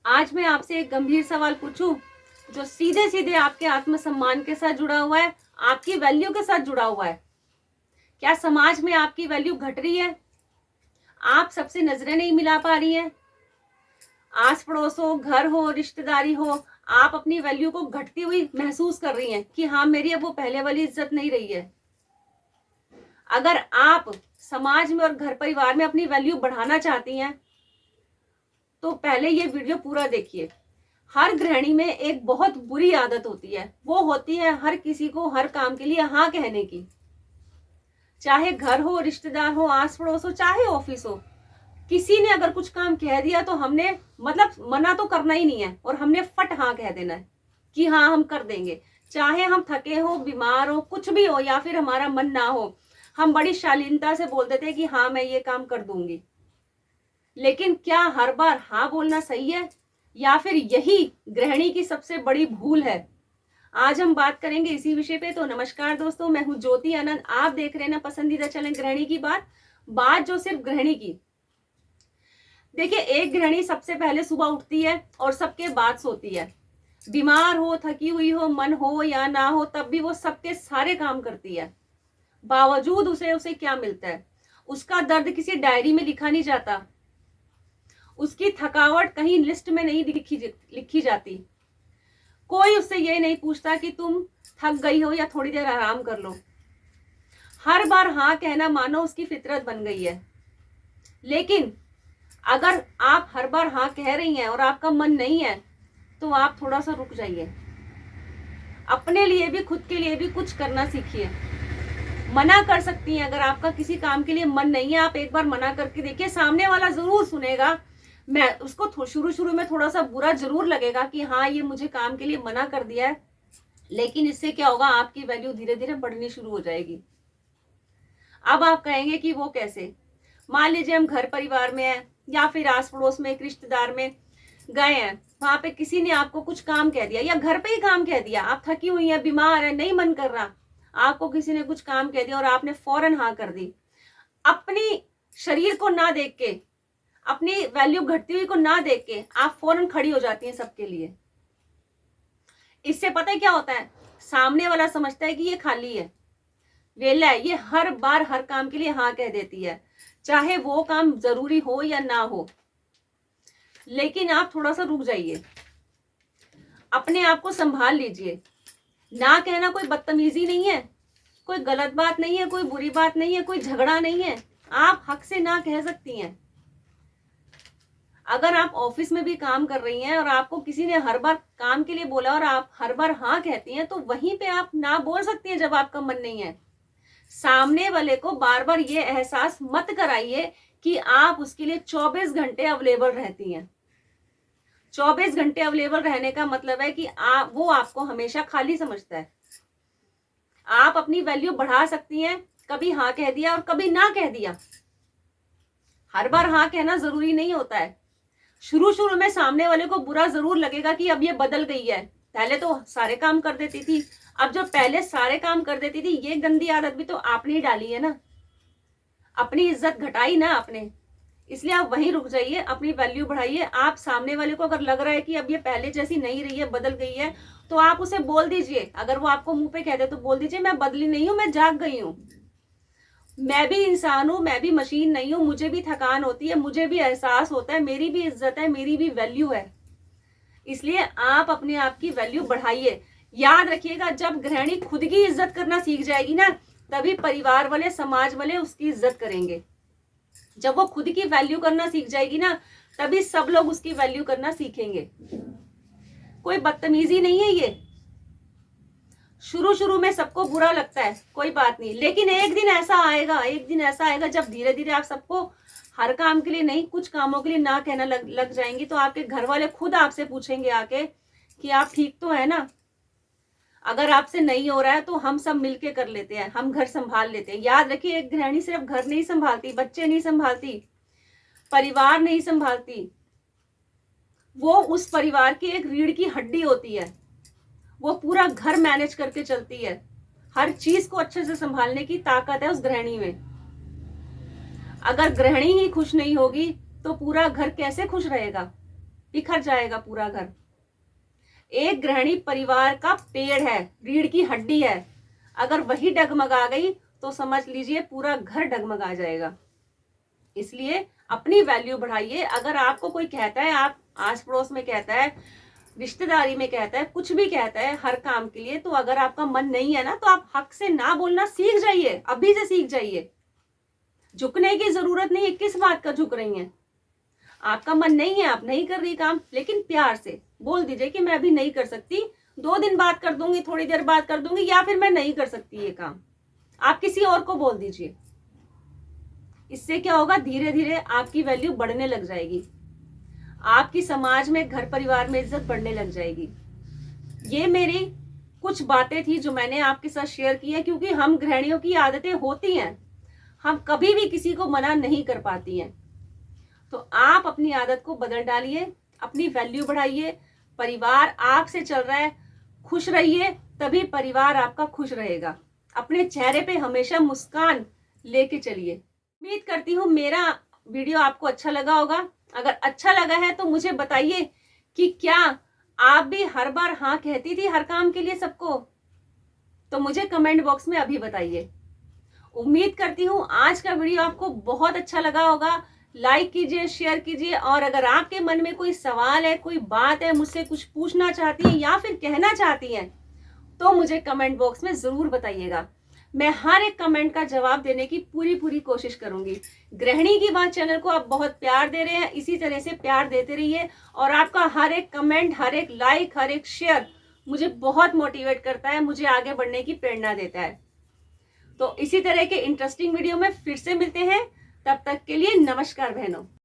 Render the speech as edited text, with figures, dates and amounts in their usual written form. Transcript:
आज मैं आपसे एक गंभीर सवाल पूछूं जो सीधे सीधे आपके आत्मसम्मान के साथ जुड़ा हुआ है, आपकी वैल्यू के साथ जुड़ा हुआ है। क्या समाज में आपकी वैल्यू घट रही है? आप सबसे नजरें नहीं मिला पा रही हैं? आस पड़ोस हो, घर हो, रिश्तेदारी हो, आप अपनी वैल्यू को घटती हुई महसूस कर रही हैं कि हाँ, मेरी अब वो पहले वाली इज्जत नहीं रही है। अगर आप समाज में और घर परिवार में अपनी वैल्यू बढ़ाना चाहती हैं तो पहले ये वीडियो पूरा देखिए। हर गृहिणी में एक बहुत बुरी आदत होती है, वो होती है हर किसी को हर काम के लिए हाँ कहने की। चाहे घर हो, रिश्तेदार हो, आस पड़ोस हो, चाहे ऑफिस हो, किसी ने अगर कुछ काम कह दिया तो हमने मना तो करना ही नहीं है और हमने फट हाँ कह देना है कि हाँ हम कर देंगे। चाहे हम थके हो, बीमार हो, कुछ भी हो या फिर हमारा मन ना हो, हम बड़ी शालीनता से बोल देते हैं कि हाँ मैं ये काम कर दूंगी। लेकिन क्या हर बार हाँ बोलना सही है या फिर यही गृहिणी की सबसे बड़ी भूल है? आज हम बात करेंगे इसी विषय पे। तो नमस्कार दोस्तों, मैं हूं ज्योति आनंद। आप देख रहे हैं ना पसंदीदा चैनल गृहिणी की बात जो सिर्फ गृहिणी की। देखिए, एक गृहिणी सबसे पहले सुबह उठती है और सबके बाद सोती है। बीमार हो, थकी हुई हो, मन हो या ना हो, तब भी वो सबके सारे काम करती है। बावजूद उसे क्या मिलता है? उसका दर्द किसी डायरी में लिखा नहीं जाता, उसकी थकावट कहीं लिस्ट में नहीं लिखी जाती। कोई उससे ये नहीं पूछता कि तुम थक गई हो या थोड़ी देर आराम कर लो। हर बार हाँ कहना मानो उसकी फितरत बन गई है। लेकिन अगर आप हर बार हाँ कह रही हैं और आपका मन नहीं है तो आप थोड़ा सा रुक जाइए। अपने लिए भी, खुद के लिए भी कुछ करना सीखिए। मना कर सकती हैं। अगर आपका किसी काम के लिए मन नहीं है, आप एक बार मना करके देखिए, सामने वाला जरूर सुनेगा। मैं उसको शुरू में थोड़ा सा बुरा जरूर लगेगा कि हाँ ये मुझे काम के लिए मना कर दिया है, लेकिन इससे क्या होगा, आपकी वैल्यू धीरे धीरे बढ़नी शुरू हो जाएगी। अब आप कहेंगे कि वो कैसे? मान लीजिए हम घर परिवार में हैं या फिर आस पड़ोस में एक रिश्तेदार में गए हैं, वहां पे किसी ने आपको कुछ काम कह दिया या घर पे ही काम कह दिया। आप थकी हुई है, बीमार है, नहीं मन कर रहा, आपको किसी ने कुछ काम कह दिया और आपने फौरन हाँ कर दी। अपनी शरीर को ना देख के, अपनी वैल्यू घटती हुई को ना देख के आप फौरन खड़ी हो जाती हैं सबके लिए। इससे पता है क्या होता है? सामने वाला समझता है कि ये खाली है, वेला है, ये हर बार हर काम के लिए हाँ कह देती है, चाहे वो काम जरूरी हो या ना हो। लेकिन आप थोड़ा सा रुक जाइए, अपने आप को संभाल लीजिए। ना कहना कोई बदतमीजी नहीं है, कोई गलत बात नहीं है, कोई बुरी बात नहीं है, कोई झगड़ा नहीं है। आप हक से ना कह सकती हैं। अगर आप ऑफिस में भी काम कर रही हैं और आपको किसी ने हर बार काम के लिए बोला और आप हर बार हाँ कहती हैं, तो वहीं पे आप ना बोल सकती हैं जब आपका मन नहीं है। सामने वाले को बार बार ये एहसास मत कराइए कि आप उसके लिए 24 घंटे अवेलेबल रहती हैं। 24 घंटे अवेलेबल रहने का मतलब है कि वो आपको हमेशा खाली समझता है। आप अपनी वैल्यू बढ़ा सकती हैं, कभी हाँ कह दिया और कभी ना कह दिया। हर बार हाँ कहना जरूरी नहीं होता है। शुरू में सामने वाले को बुरा जरूर लगेगा कि अब ये बदल गई है, पहले तो सारे काम कर देती थी। अब जो पहले सारे काम कर देती थी, ये गंदी आदत भी तो आपने ही डाली है ना, अपनी इज्जत घटाई ना आपने। इसलिए आप वहीं रुक जाइए, अपनी वैल्यू बढ़ाइए। आप सामने वाले को अगर लग रहा है कि अब ये पहले जैसी नहीं रही है, बदल गई है, तो आप उसे बोल दीजिए। अगर वो आपको मुंह पे कह दे तो बोल दीजिए, मैं बदली नहीं हूं, मैं जाग गई हूं, मैं भी इंसान हूं, मैं भी मशीन नहीं हूं, मुझे भी थकान होती है, मुझे भी एहसास होता है, मेरी भी इज्जत है, मेरी भी वैल्यू है। इसलिए आप अपने आप की वैल्यू बढ़ाइए। याद रखिएगा, जब गृहिणी खुद की इज्जत करना सीख जाएगी ना, तभी परिवार वाले, समाज वाले उसकी इज्जत करेंगे। जब वो खुद की वैल्यू करना सीख जाएगी ना, तभी सब लोग उसकी वैल्यू करना सीखेंगे। कोई बदतमीजी नहीं है ये। शुरू में सबको बुरा लगता है, कोई बात नहीं, लेकिन एक दिन ऐसा आएगा जब धीरे धीरे आप सबको हर काम के लिए नहीं, कुछ कामों के लिए ना कहना लग जाएंगी, तो आपके घर वाले खुद आपसे पूछेंगे आके कि आप ठीक तो है ना। अगर आपसे नहीं हो रहा है तो हम सब मिलके कर लेते हैं, हम घर संभाल लेते हैं। याद रखिए, एक गृहिणी सिर्फ घर नहीं संभालती, बच्चे नहीं संभालती, परिवार नहीं संभालती, वो उस परिवार की एक रीढ़ की हड्डी होती है। वो पूरा घर मैनेज करके चलती है। हर चीज को अच्छे से संभालने की ताकत है उस गृहिणी में। अगर गृहिणी ही खुश नहीं होगी तो पूरा घर कैसे खुश रहेगा? बिखर जाएगा पूरा घर। एक गृहिणी परिवार का पेड़ है, रीढ़ की हड्डी है। अगर वही डगमगा गई तो समझ लीजिए पूरा घर डगमगा जाएगा। इसलिए अपनी वैल्यू बढ़ाइए। अगर आपको कोई कहता है, आप आस पड़ोस में कहता है, रिश्तेदारी में कहता है, कुछ भी कहता है हर काम के लिए, तो अगर आपका मन नहीं है ना, तो आप हक से ना बोलना सीख जाइए, अभी से सीख जाइए। झुकने की जरूरत नहीं है, किस बात का झुक रही हैं? आपका मन नहीं है, आप नहीं कर रही काम, लेकिन प्यार से बोल दीजिए कि मैं अभी नहीं कर सकती, 2 दिन बाद कर दूंगी, थोड़ी देर बाद कर दूंगी, या फिर मैं नहीं कर सकती ये काम। आप किसी और को बोल दीजिए। इससे क्या होगा, धीरे धीरे आपकी वैल्यू बढ़ने लग जाएगी, आपकी समाज में, घर परिवार में इज्जत बढ़ने लग जाएगी। ये मेरी कुछ बातें थी जो मैंने आपके साथ शेयर की है, क्योंकि हम गृहिणियों की आदतें होती हैं, हम कभी भी किसी को मना नहीं कर पाती हैं। तो आप अपनी आदत को बदल डालिए, अपनी वैल्यू बढ़ाइए। परिवार आपसे चल रहा है, खुश रहिए, तभी परिवार आपका खुश रहेगा। अपने चेहरे पे हमेशा मुस्कान लेके चलिए। उम्मीद करती हूँ मेरा वीडियो आपको अच्छा लगा होगा। अगर अच्छा लगा है तो मुझे बताइए कि क्या आप भी हर बार हाँ कहती थी हर काम के लिए सबको? तो मुझे कमेंट बॉक्स में अभी बताइए। उम्मीद करती हूँ आज का वीडियो आपको बहुत अच्छा लगा होगा। लाइक कीजिए, शेयर कीजिए, और अगर आपके मन में कोई सवाल है, कोई बात है, मुझसे कुछ पूछना चाहती हैं या फिर कहना चाहती हैं, तो मुझे कमेंट बॉक्स में जरूर बताइएगा। मैं हर एक कमेंट का जवाब देने की पूरी कोशिश करूंगी। गृहिणी की बात चैनल को आप बहुत प्यार दे रहे हैं, इसी तरह से प्यार देते रहिए। और आपका हर एक कमेंट, हर एक लाइक, हर एक शेयर मुझे बहुत मोटिवेट करता है, मुझे आगे बढ़ने की प्रेरणा देता है। तो इसी तरह के इंटरेस्टिंग वीडियो में फिर से मिलते हैं। तब तक के लिए नमस्कार बहनों।